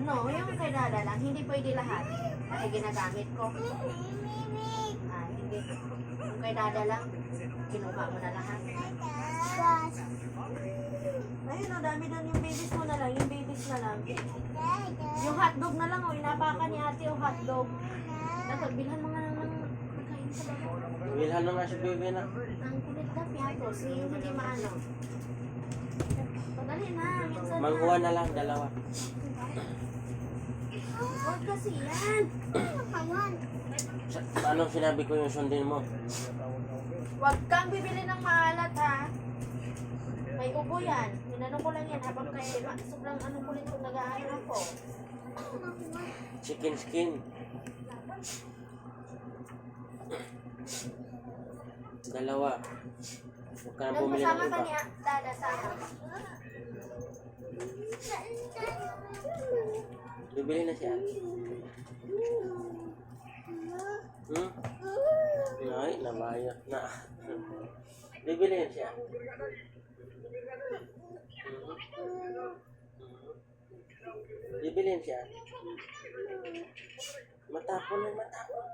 No, yung kay Dada lang, hindi pwede lahat. Kasi ginagamit ko. Hindi. Yung kay Dada lang, kinuha mo na lahat. Ayun o, dami doon yung babies mo na lang, yung babies na lang. Yung hotdog na lang o, inapakan ni ate yung hotdog. Dapat bilhan mo nga lang ng pagkain sa baba. Bilhan na nga si baby na. Ang kulit na piatos, yung hindi maano. Padali na, minsan Mangkuha na lang, dalawa. Huwag kasi yan. Paano sinabi ko yung sundin mo? Huwag kang bibili ng maalat ha. May ubo yan. Minano ko lang yan habang kay sobrang kulit kung nag-aaral ako. Chicken skin. Dalawa. Huwag ka na bumili ng Kasama ka iba. niya, Dada, sama. Bibili na siya. Ay, nabayot na. Bibili na siya. Bibili na siya. Matapon na matapon.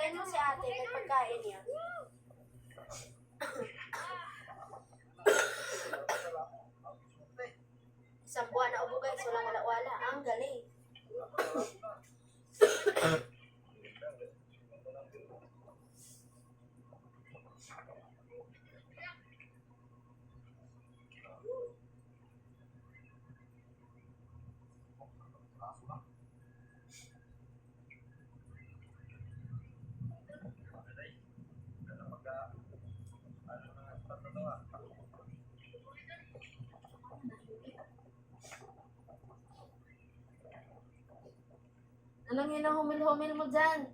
Antayin mo si ate, may pagkain niya. Isang buwan na ubo guys, walang wala-wala. Ang galing. Anong hinahumil-humil mo dyan?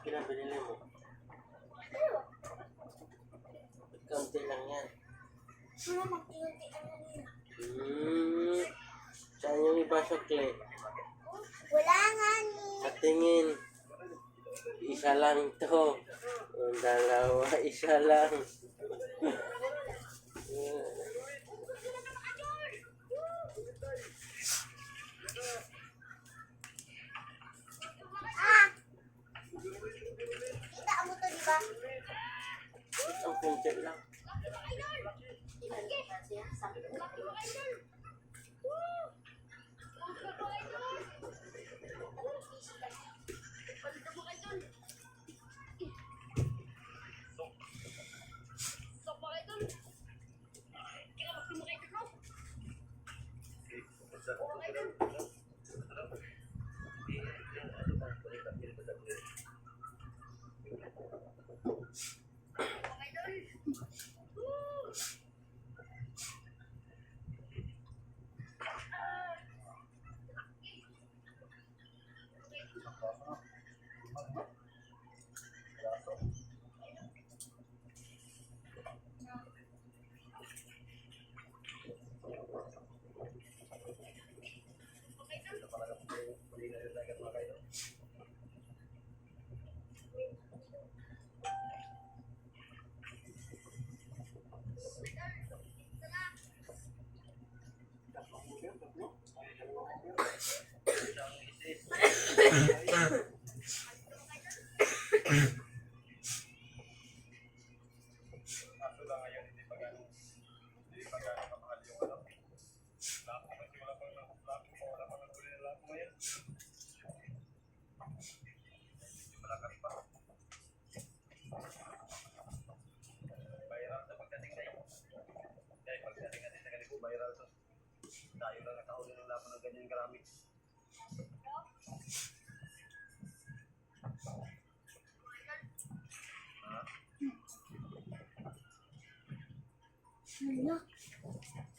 Pinabili mo. Kaunti lang yan. Wala mag-iunti-an na niya. Saan yung iba sukli? Wala nga ni. Patingin. Isa lang to. Dalawa, isa lang. Kita mo to, di ba? Ang kunti lang. Ilan ba siya? 10. Tayo lang nakahuli ng laban ng ganyan karami. Anak.